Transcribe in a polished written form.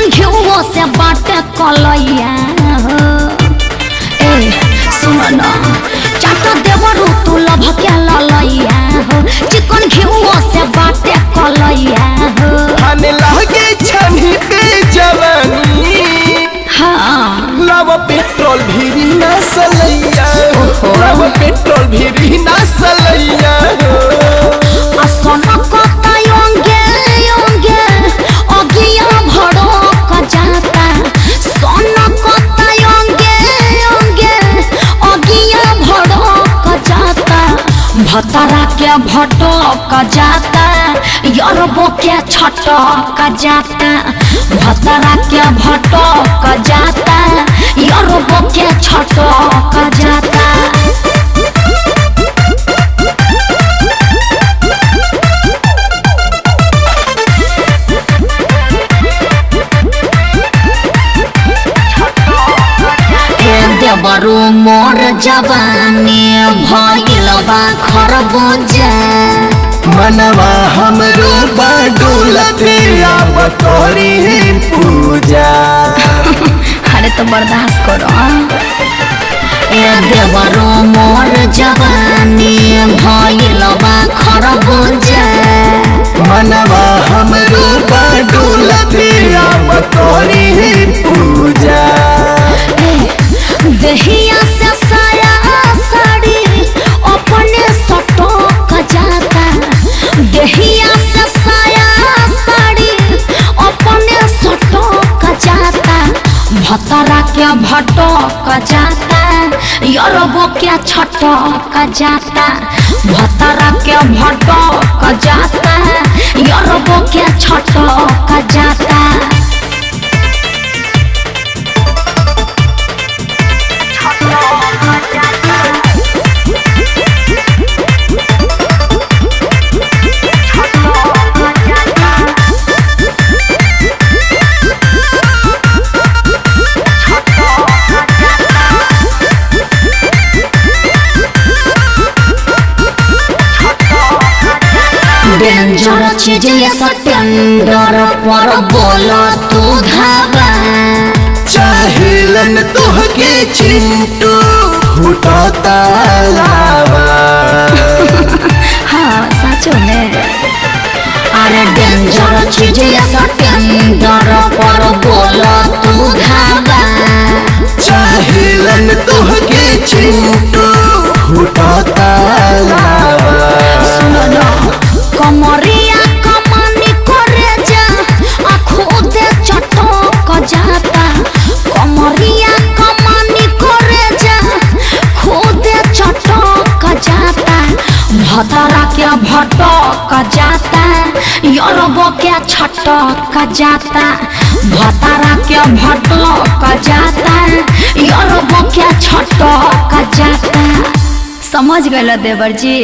चिकन घिउओ से बाटे कलैया हो। ए सुन न चाटा देवरू तू लभ के ललैया हो। चिकन घिउओ से बाटे कलैया हो। खाने लगे छनी पे जवानी हाँ लव पेट्रोल भी ना सलैया लव पेट्रोल भी ना सलैया असन कता योंगे योंगे अगिया भड़क जाता। सन कता योंगे योंगे अगिया भड़क जाता। भतरा के भटक जाता यरबो के छटक जाता। भतरा के भटक जाता यरबो के छटक जाता। देवरू मोर जवानी भइल बा खरबूजा। मनवा हमरो बाडुलते अब तोरी पूजा। अरे तो बर्दाश्त करो। ए देवरू मोर जवानी भइल बा खरबूजा। मनवा हमरो बाडुलते अब तोरी पूजा। दहिया से साया साड़ी अपने सटक जाता। दहिया से साया साड़ी अपने सटक जाता। भतरा के भटक जाता यरबो के छटक जाता। भतरा के भटक जाता यरबो के छटक जाता। डेंजर चीज ये सटेंडर पर बोलो तू धावा। चाहिलन तोहके चिंटू फुटता लावा। हाँ सच में। अरे डेंजर चीज ये सटेंडर पर बोलो तू धावा। चाहिलन तोहके चिंटू फुटता लावा। सुनो न कमरिया कमानी करे जा आँखों दे चटक जाता। कमरिया कमानी करे जा खुद चटक जाता। भतरा के भटक जाता यरबो के छटक जाता। भतरा के भटक जाता यरबो के छटक जाता। समझ गए देवर जी।